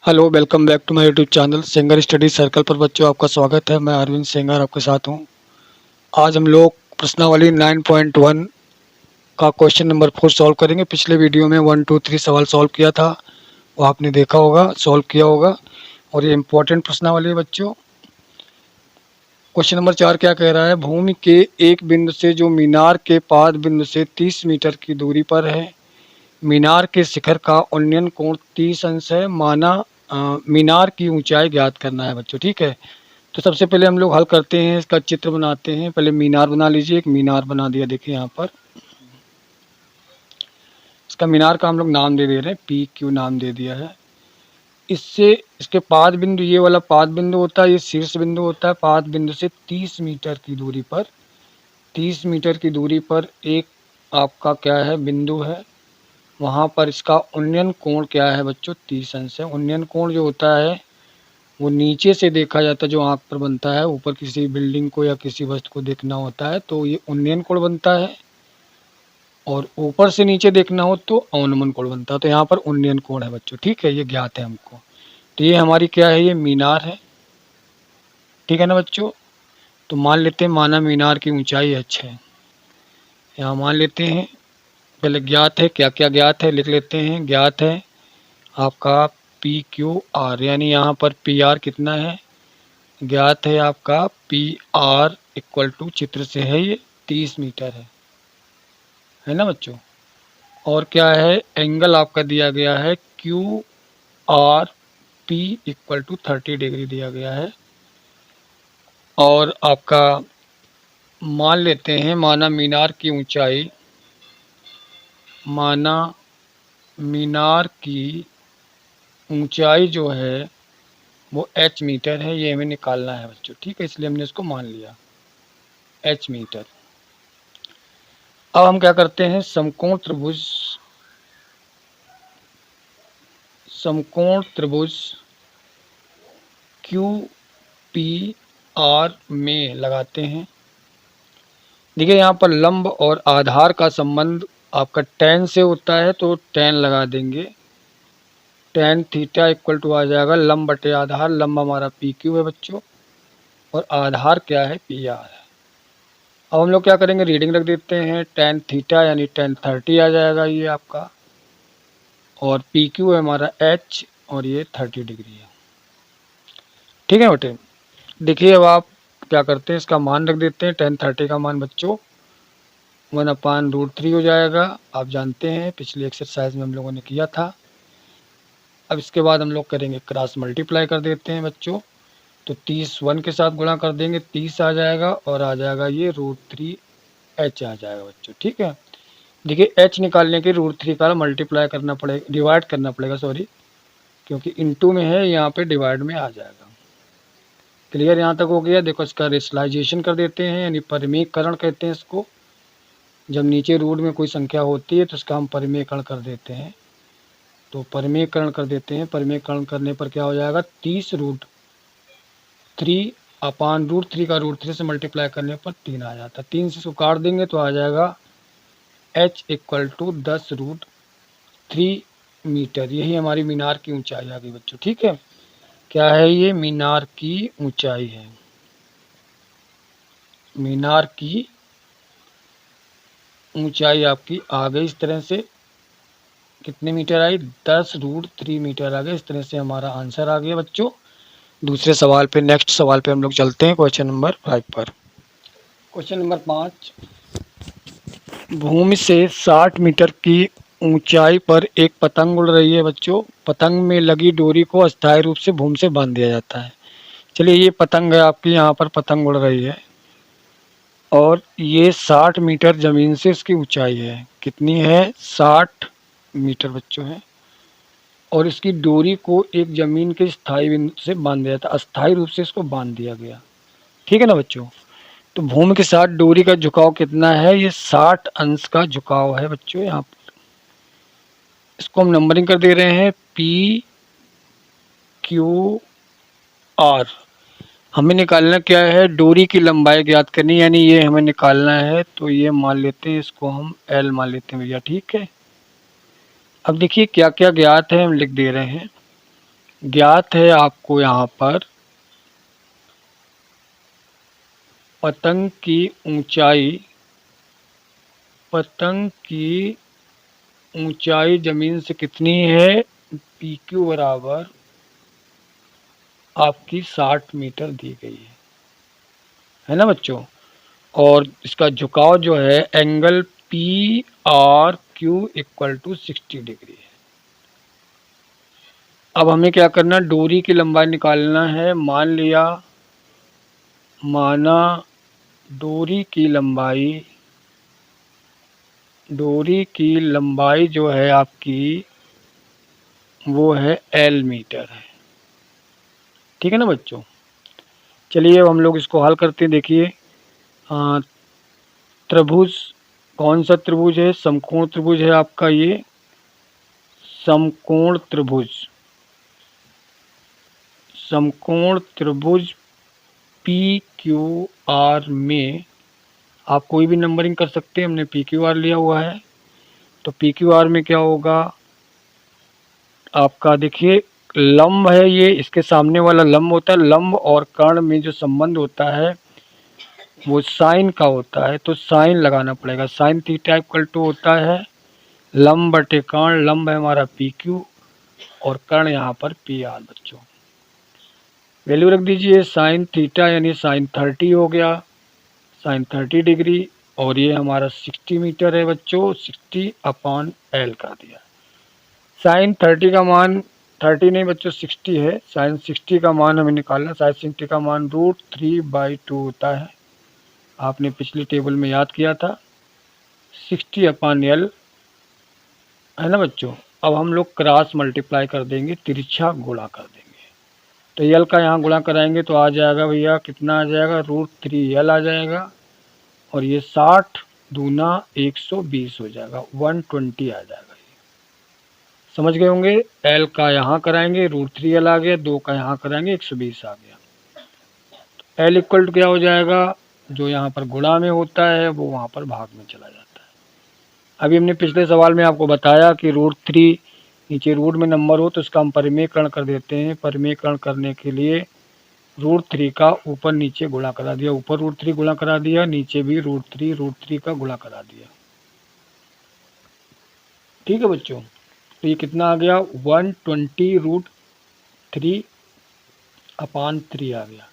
Hello, welcome back to my YouTube channel singer study circle पर बच्चों आपका स्वागत है। मैं अरविंद सिंगर आपके साथ हूं। आज हम लोग प्रश्नावली 9.1 का क्वेश्चन नंबर 4 सॉल्व करेंगे। पिछले वीडियो में 1 2 3 सवाल सॉल्व किया था, वो आपने देखा होगा, सॉल्व किया होगा और ये इम्पोर्टेंट प्रश्नावली है बच्चों। क्वेश्चन नंबर 4 क्या कह रहा है? भूमि के एक बिंदु से जो मीनार के पाद बिंदु से 30 मीटर की दूरी पर है, मीनार के शिखर का उन्नयन कोण 30 अंश है। माना मीनार की ऊंचाई ज्ञात करना है बच्चों। ठीक है, तो सबसे पहले हम लोग हल करते हैं, इसका चित्र बनाते हैं। पहले मीनार बना लीजिए। एक मीनार बना दिया, देखिए यहाँ पर। इसका मीनार का हम लोग नाम दे दे रहे हैं, PQ नाम दे दिया है। इससे इसके पाद बिंदु, ये वाला पाद बिंदु होता है, ये शीर्ष बिंदु होता है। पाद बिंदु से 30 मीटर की दूरी पर, 30 मीटर की दूरी पर एक आपका क्या है, बिंदु है। वहाँ पर इसका उन्नयन कोण क्या है बच्चों? 30 अंश है। उन्नयन कोण जो होता है वो नीचे से देखा जाता है, जो आंख पर बनता है। ऊपर किसी बिल्डिंग को या किसी वस्तु को देखना होता है तो ये उन्नयन कोण बनता है, और ऊपर से नीचे देखना हो तो अवनमन कोण बनता है। तो यहाँ पर उन्नयन कोण है बच्चों। ठीक है, ये ज्ञात है हमको। तो ये हमारी क्या है, ये मीनार है। ठीक है ना बच्चों? तो मान लेते हैं, माना मीनार की ऊंचाई h है। यहाँ मान लेते हैं, पहले ज्ञात है, क्या क्या ज्ञात है लिख लेते हैं। ज्ञात है आपका PQR, यानी यहाँ पर PR कितना है, ज्ञात है आपका PR इक्वल टू, चित्र से है ये, 30 मीटर है ना बच्चों। और क्या है, एंगल आपका दिया गया है QRP इक्वल टू 30 डिग्री दिया गया है। और आपका मान लेते हैं, माना मीनार की ऊंचाई, माना मीनार की ऊंचाई जो है वो h मीटर है। ये हमें निकालना है बच्चों। ठीक है, इसलिए हमने इसको मान लिया h मीटर। अब हम क्या करते हैं, समकोण त्रिभुज QPR में लगाते हैं। देखिए यहाँ पर लंब और आधार का संबंध आपका tan से होता है, तो tan लगा देंगे। tan थीटा इक्वल टू आ जाएगा लंब बटे आधार। लंब हमारा PQ है बच्चों, और आधार क्या है, PR है। अब हम लोग क्या करेंगे, रीडिंग रख देते हैं। tan थीटा यानी tan 30 आ जाएगा ये आपका, और PQ है हमारा h, और ये 30 डिग्री है। ठीक है बेटे, देखिए अब आप क्या करते हैं, इसका मान रख देते हैं। tan 30 का मान बच्चों 1/√3 हो जाएगा। आप जानते हैं, पिछली एक्सरसाइज में हम लोगों ने किया था। अब इसके बाद हम लोग करेंगे क्रॉस मल्टीप्लाई कर देते हैं बच्चों। तो 30 1 के साथ गुणा कर देंगे, 30 आ जाएगा, और आ जाएगा ये √3h आ जाएगा बच्चों। ठीक है, देखिए h निकालने के √3 का मल्टीप्लाई करना पड़ेगा, डिवाइड करना पड़ेगा, सॉरी, क्योंकि इनटू में है, यहाँ पे डिवाइड में आ जाएगा। क्लियर यहाँ तक हो गया? देखो इसका रेशनलाइजेशन कर देते हैं, यानी परिमेयकरण कहते हैं इसको। जब नीचे रूट में कोई संख्या होती है तो इसका हम परिमेयकरण कर देते हैं। तो परिमेयकरण कर देते हैं। परिमेयकरण करने पर क्या हो जाएगा, 30√3 अपान √3 का √3 से मल्टीप्लाई करने पर 3 आ जाता है। 3 से इसको काट देंगे तो आ जाएगा h इक्वल टू 10√3 मीटर। यही हमारी मीनार की ऊंचाई आ गई बच्चों। ठीक है, क्या है ये, मीनार की ऊंचाई है। मीनार की ऊंचाई आपकी आ गई इस तरह से। कितने मीटर आई, 10√3 मीटर आ गए। इस तरह से हमारा आंसर आ गया बच्चों। दूसरे सवाल पे, नेक्स्ट सवाल पे हम लोग चलते हैं, क्वेश्चन नंबर 5 पर। क्वेश्चन नंबर 5, भूमि से 60 मीटर की ऊंचाई पर एक पतंग उड़ रही है बच्चों। पतंग में लगी डोरी को अस्थायी रूप से भूमि से बांध दिया जाता है। चलिए, ये पतंग है आपकी, यहाँ पर पतंग उड़ रही है, और ये 60 मीटर जमीन से इसकी ऊंचाई है। कितनी है, 60 मीटर बच्चों है। और इसकी डोरी को एक जमीन के स्थायी बिंदु से बांध दिया था, अस्थायी रूप से इसको बांध दिया गया। ठीक है ना बच्चों? तो भूमि के साथ डोरी का झुकाव कितना है, ये 60 अंश का झुकाव है बच्चों। यहाँ पर इसको हम नंबरिंग कर दे रहे हैं, PQR। हमें निकालना क्या है, डोरी की लंबाई ज्ञात करनी, यानी ये हमें निकालना है। तो ये मान लेते हैं, इसको हम L मान लेते हैं भैया। ठीक है, अब देखिए क्या क्या ज्ञात है, हम लिख दे रहे हैं। ज्ञात है आपको यहाँ पर पतंग की ऊंचाई, पतंग की ऊंचाई जमीन से कितनी है, PQ बराबर आपकी 60 मीटर दी गई है ना बच्चों। और इसका झुकाव जो है angle PRQ equal to 60 degree है। अब हमें क्या करना, डोरी की लंबाई निकालना है। माना डोरी की लंबाई जो है आपकी वो है L मीटर है, ठीक है ना बच्चों। चलिए अब हम लोग इसको हल करते हैं। देखिए त्रिभुज, कौन सा त्रिभुज है, समकोण त्रिभुज है आपका ये समकोण त्रिभुज PQR में आप कोई भी नंबरिंग कर सकते हैं, हमने PQR लिया हुआ है। तो PQR में क्या होगा आपका, देखिए लंब है ये, इसके सामने वाला लंब होता है। लंब और कर्ण में जो संबंध होता है वो साइन का होता है, तो साइन लगाना पड़ेगा। साइन थीटा इक्वल टू होता है लंब बटे कर्ण। लंब है हमारा PQ और कर्ण यहाँ पर PR बच्चों। वैल्यू रख दीजिए साइन थीटा यानी साइन 30 हो गया, साइन 30 डिग्री। और ये हमारा 60 मीटर है बच्चों, 60/L कर दिया। साइन 30 का मान 30 नहीं बच्चों 60 है। साइन 60 का मान हमें निकालना, साइन 60 का मान √3/2 होता है। आपने पिछली टेबल में याद किया था 60/L है ना बच्चों। अब हम लोग क्रॉस मल्टीप्लाई कर देंगे, तिरछा गुणा कर देंगे। तो L का यहाँ गुणा कराएंगे तो आ जाएगा भैया, कितना आ जाएगा, √3L आ जाएगा। और ये 60 दूना 120 हो जाएगा, 120 आ जाएगा। समझ गए होंगे। L का यहाँ कराएंगे √3L आ गया, 2 का यहाँ कराएंगे 120 आ गया। L इक्वल टू क्या हो जाएगा, जो यहाँ पर गुणा में होता है वो वहाँ पर भाग में चला जाता है। अभी हमने पिछले सवाल में आपको बताया कि √3 नीचे रूट में नंबर हो तो इसका हम परिमेयकरण कर देते हैं। परिमेयकरण करने के लिए √3 का ऊपर नीचे गुणा करा दिया, ऊपर √3 गुणा करा दिया, नीचे भी √3 का गुणा करा दिया, ठीक है बच्चों। तो ये कितना आ गया, 120√3/3 आ गया।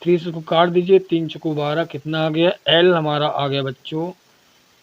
3 से इसको काट दीजिए, 3 चौको 12, कितना आ गया, L हमारा आ गया बच्चों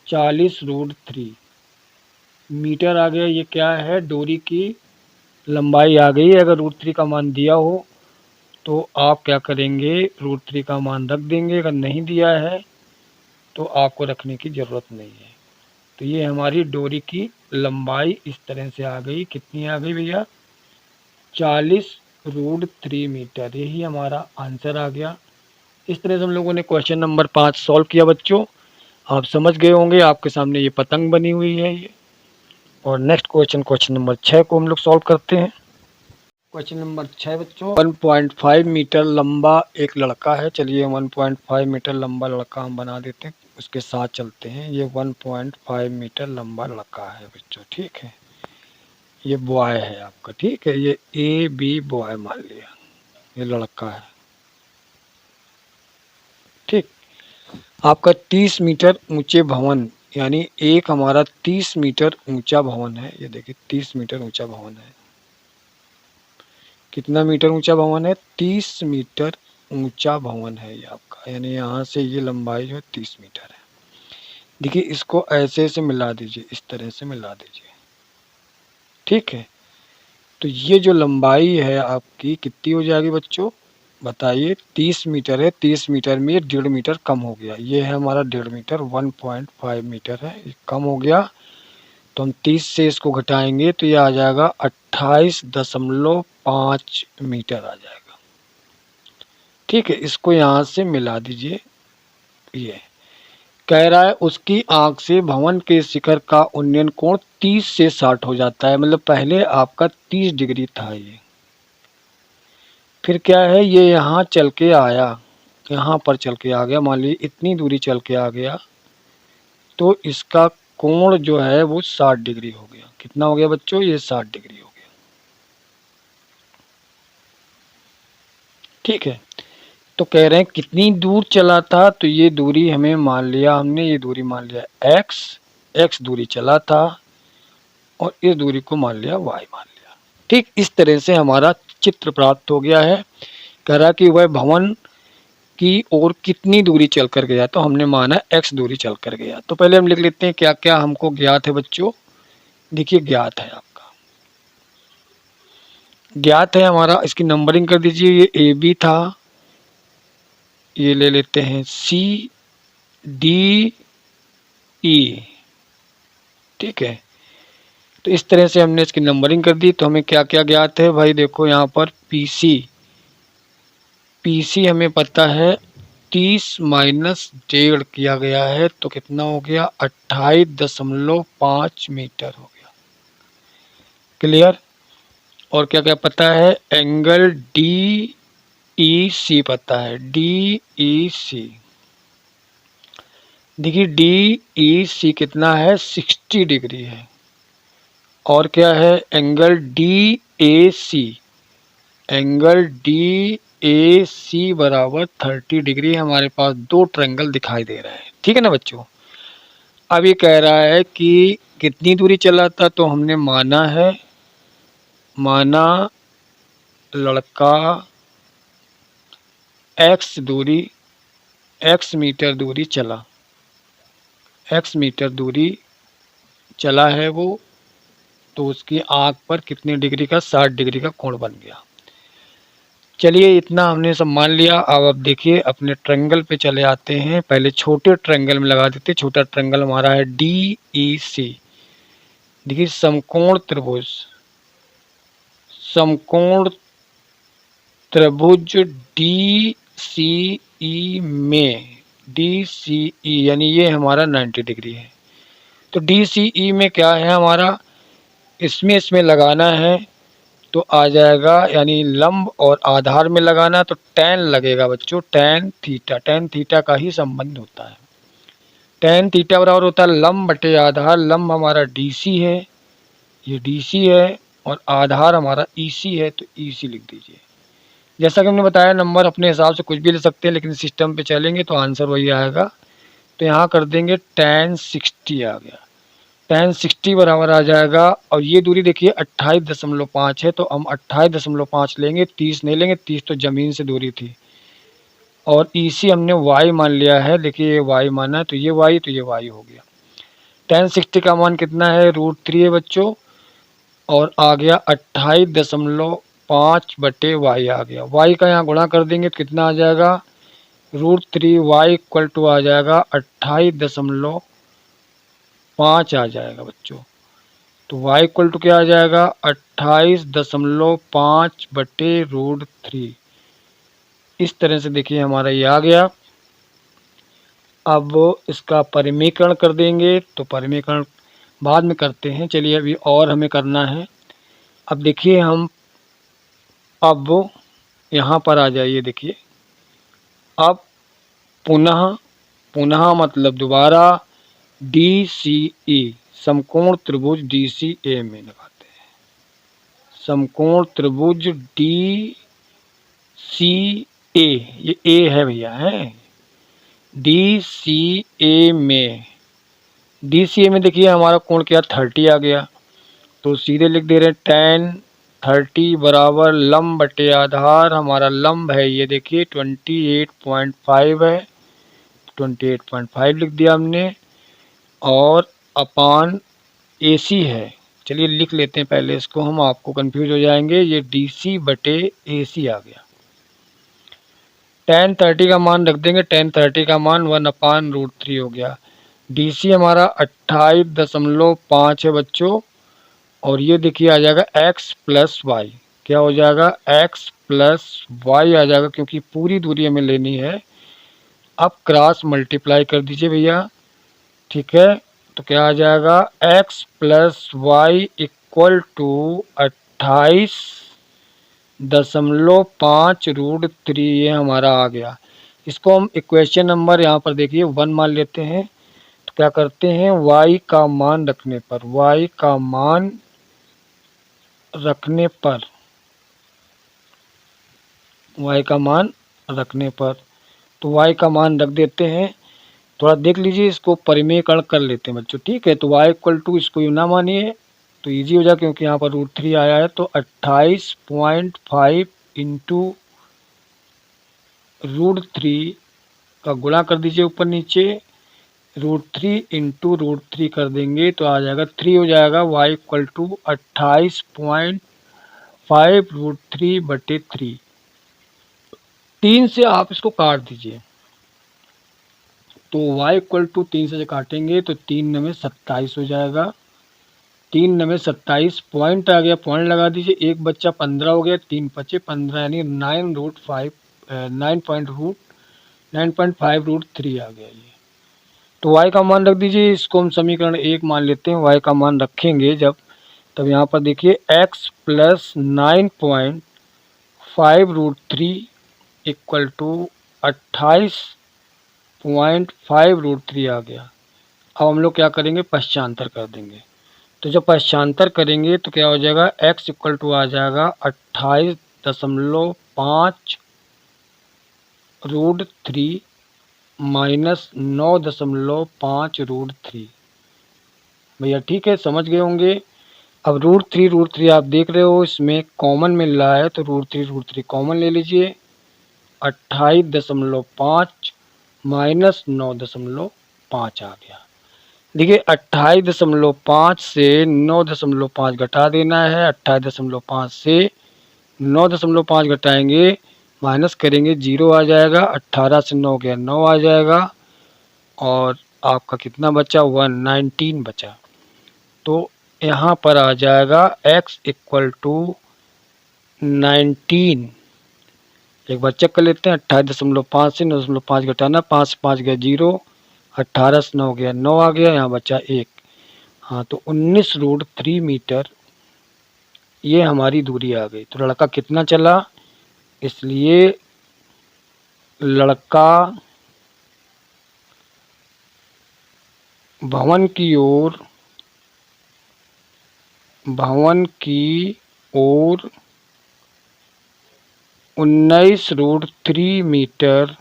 40√3 मीटर आ गया। ये क्या है, डोरी की लंबाई आ गई। अगर √3 का मान दिया हो तो आप क्या करेंगे, √3 का मान रख देंगे। अगर नहीं दिया है तो आपको रखने की ज़रूरत नहीं है। तो ये हमारी डोरी की लंबाई इस तरह से आ गई। कितनी आ गई भैया, 40√3 मीटर। यही हमारा आंसर आ गया। इस तरह से हम लोगों ने क्वेश्चन नंबर 5 सॉल्व किया बच्चों। आप समझ गए होंगे, आपके सामने ये पतंग बनी हुई है ये। और नेक्स्ट क्वेश्चन नंबर 6 को हम लोग सॉल्व करते हैं। क्वेश्चन नंबर 6 बच्चों, 1.5 मीटर लंबा एक लड़का है। चलिए 1.5 मीटर लंबा लड़का हम बना देते हैं, उसके साथ चलते हैं। ये 1.5 मीटर लंबा लड़का है बच्चों, ठीक है। ये बॉय है आपका, ठीक है। ये AB बॉय मान लिया, ये लड़का है, ठीक। आपका 30 मीटर ऊंचे भवन, यानी एक हमारा 30 मीटर ऊंचा भवन है। ये देखिए 30 मीटर ऊंचा भवन है। कितना मीटर ऊंचा भवन है, 30 मीटर ऊंचा भवन है ये आपका। यानी यहाँ से ये लंबाई जो है 30 मीटर है। देखिए इसको ऐसे से मिला दीजिए, इस तरह से मिला दीजिए, ठीक है। तो ये जो लंबाई है आपकी कितनी हो जाएगी बच्चों, बताइए। 30 मीटर है, 30 मीटर में 1.5 मीटर कम हो गया। ये है हमारा 1.5 मीटर, 1.5 मीटर है, ये कम हो गया। तो हम 30 से इसको घटाएंगे तो ये आ जाएगा 28.5 मीटर आ जाएगा, ठीक है। इसको यहाँ से मिला दीजिए। ये कह रहा है उसकी आंख से भवन के शिखर का उन्नयन कोण 30 से 60 हो जाता है। मतलब पहले आपका 30 डिग्री था ये, फिर क्या है, ये यहाँ चल के आया, यहाँ पर चल के आ गया। मान लीजिए इतनी दूरी चल के आ गया तो इसका कोण जो है वो 60 डिग्री हो गया। कितना हो गया बच्चों, ये 60 डिग्री हो गया। ठीक है। तो कह रहे हैं कितनी दूर चला था, तो ये दूरी हमें मान लिया हमने, ये दूरी मान लिया x दूरी चला था और इस दूरी को मान लिया y मान लिया। ठीक, इस तरह से हमारा चित्र प्राप्त हो गया है। कह रहा कि वह भवन की ओर कितनी दूरी चल कर गया, तो हमने माना x दूरी चल कर गया। तो पहले हम लिख लेते हैं क्या क्या हमको ज्ञात है बच्चों। देखिए ज्ञात है आपका, ज्ञात है हमारा, इसकी नंबरिंग कर दीजिए। ये ए बी था, ये ले लेते हैं सी डी ई। ठीक है, तो इस तरह से हमने इसकी नंबरिंग कर दी। तो हमें क्या क्या ज्ञात है भाई, देखो यहाँ पर पीसी हमें पता है 30 माइनस 1.5 किया गया है, तो कितना हो गया 28.5 मीटर हो गया। क्लियर। और क्या क्या पता है, एंगल डी ई सी पता है, डी ई सी। देखिए डी ई सी कितना है, 60 डिग्री है। और क्या है, angle D A C, angle D A C बराबर 30 डिग्री। हमारे पास दो ट्रायंगल दिखाई दे रहे हैं। ठीक है ना बच्चों। अब ये कह रहा है कि कितनी दूरी चला था, तो हमने माना लड़का x मीटर दूरी चला, x मीटर दूरी चला है वो, तो उसकी आंख पर कितने डिग्री का, 60 डिग्री का कोण बन गया। चलिए इतना हमने सब मान लिया। अब देखिए अपने ट्रायंगल पे चले आते हैं। पहले छोटे ट्रायंगल में लगा देते। छोटा ट्रायंगल हमारा है डी ई सी। देखिए समकोण त्रिभुज डी सी ई में, डी सी ई यानी ये हमारा 90 डिग्री है। तो डी सी ई में क्या है हमारा, इसमें लगाना है तो आ जाएगा, यानी लंब और आधार में लगाना तो tan लगेगा बच्चों, tan थीटा का ही संबंध होता है। tan थीटा बराबर होता है लंब बटे आधार। लंब हमारा DC है, ये DC है, और आधार हमारा EC है, तो EC लिख दीजिए। जैसा कि हमने बताया नंबर अपने हिसाब से कुछ भी ले सकते हैं, लेकिन सिस्टम पे चलेंगे तो आंसर वही आएगा। तो यहाँ कर देंगे tan 60 आ गया, tan 60 बराबर आ जाएगा। और ये दूरी देखिए 28.5 है, तो हम 28.5 लेंगे, 30 नहीं लेंगे, 30 तो जमीन से दूरी थी। और EC हमने y मान लिया है, देखिए ये y माना है, तो ये y हो गया। tan 60 का मान कितना है, √3 है बच्चों। और आ गया 28.5 बटे y आ गया। y का यहाँ गुणा कर देंगे तो कितना आ जाएगा, √3y इक्वल टू आ जाएगा 28.5 आ जाएगा बच्चों। तो y इक्वल टू क्या आ जाएगा, 28.5 बटे √3। इस तरह से देखिए हमारा ये आ गया। अब इसका परिमीकरण कर देंगे, तो परिमीकरण बाद में करते हैं। चलिए अभी और हमें करना है। अब देखिए हम, अब यहाँ पर आ जाइए। देखिए अब पुनः मतलब दोबारा DCE समकोण त्रिभुज DCA में लगाते हैं। समकोण त्रिभुज DCA, ये A है भैया, है DCA में देखिए हमारा कोण क्या, 30 आ गया। तो सीधे लिख दे रहे हैं tan 30 बराबर लंब बटे आधार। हमारा लंब है ये देखिए 28.5 है, 28.5 लिख दिया हमने। और अपान AC है, चलिए लिख लेते हैं पहले इसको, हम आपको कंफ्यूज हो जाएंगे। ये DC बटे AC आ गया। tan 30 का मान रख देंगे, tan 30 का मान 1/√3 हो गया। DC हमारा 28.5 है बच्चों। और ये देखिए आ जाएगा x प्लस वाई। क्या हो जाएगा, x प्लस वाई आ जाएगा, क्योंकि पूरी दूरी हमें लेनी है। अब क्रॉस मल्टीप्लाई कर दीजिए भैया। ठीक है, तो क्या आ जाएगा, x plus Y equal to 28.5 ये हमारा आ गया। इसको हम इक्वेशन नंबर यहाँ पर देखिए 1 मान लेते हैं। तो क्या करते हैं, y का मान रखने पर y का मान रखने पर। तो y का मान रख देते हैं। थोड़ा देख लीजिए, इसको परिमेयकरण कर लेते हैं बच्चों, ठीक है। तो y इक्वल टू, इसको यू ना मानिए तो ईजी हो जाए, क्योंकि यहाँ पर √3 आया है। तो 28.5 इंटू √3 का गुणा कर दीजिए ऊपर नीचे, √3 इंटू √3 कर देंगे तो आ जाएगा 3 हो जाएगा। y equal to 28.5 √3/3। 3 से आप इसको काट दीजिए, तो y इक्वल टू 3 से काटेंगे तो 3 में 27 हो जाएगा। 3 में 27 पॉइंट आ गया, पॉइंट लगा दीजिए, एक बच्चा 15 हो गया, 3 बचे 15 यानी 9.5 आ गया ये। तो y का मान रख दीजिए, इसको हम समीकरण 1 मान लेते हैं। y का मान रखेंगे जब, तब यहाँ पर देखिए x प्लस 9.5 √3 इक्वल टू 28.5 √3 आ गया। अब हम लोग क्या करेंगे, पश्चांतर कर देंगे। तो जब पश्चांतर करेंगे तो क्या हो जाएगा, x इक्वल टू आ जाएगा 28.5 √3 माइनस 9.5 √3। भैया ठीक है, समझ गए होंगे। अब √3 आप देख रहे हो, इसमें कॉमन मिल रहा है, तो √3 कॉमन ले लीजिए। 28.5 माइनस 9.5 आ गया। देखिए 28.5 से 9.5 घटा देना है। 28.5 से 9.5 घटाएंगे, माइनस करेंगे, 0 आ जाएगा। 18 से 9 गया, 9 आ जाएगा। और आपका कितना बचा, 119 बचा। तो यहाँ पर आ जाएगा x इक्वल टू 19। एक बार चेक कर लेते हैं, 28.5 से 9.5 घटाना, 5 से 5 गया 0, 18 से 9 गया 9 आ गया, यहाँ बचा 1। हाँ, तो 19 √3 मीटर ये हमारी दूरी आ गई। तो लड़का कितना चला, इसलिए लड़का भवन की ओर 19 √3 मीटर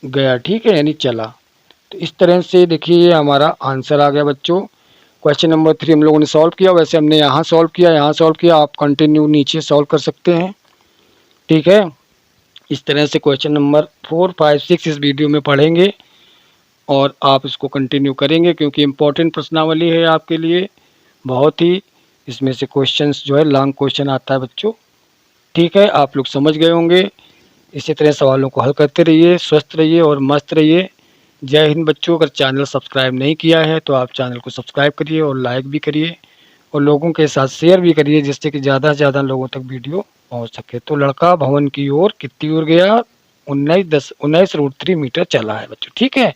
गया, ठीक है, यानी चला। तो इस तरह से देखिए ये हमारा आंसर आ गया बच्चों। क्वेश्चन नंबर 3 हम लोगों ने सॉल्व किया, वैसे हमने यहाँ सॉल्व किया, यहाँ सॉल्व किया, आप कंटिन्यू नीचे सॉल्व कर सकते हैं, ठीक है। इस तरह से क्वेश्चन नंबर 4, 5, 6 इस वीडियो में पढ़ेंगे और आप इसको कंटिन्यू करेंगे, क्योंकि इम्पोर्टेंट प्रश्नावली है आपके लिए बहुत ही। इसमें से क्वेश्चंस जो है लॉन्ग क्वेश्चन आता है बच्चों, ठीक है। आप लोग समझ गए होंगे। इसी तरह सवालों को हल करते रहिए, स्वस्थ रहिए और मस्त रहिए। जय हिंद बच्चों। अगर चैनल सब्सक्राइब नहीं किया है तो आप चैनल को सब्सक्राइब करिए और लाइक भी करिए और लोगों के साथ शेयर भी करिए, जिससे कि ज़्यादा से ज़्यादा लोगों तक वीडियो पहुंच सके। तो लड़का भवन की ओर कितनी ओर गया, 19 √3 मीटर चला है बच्चों, ठीक है।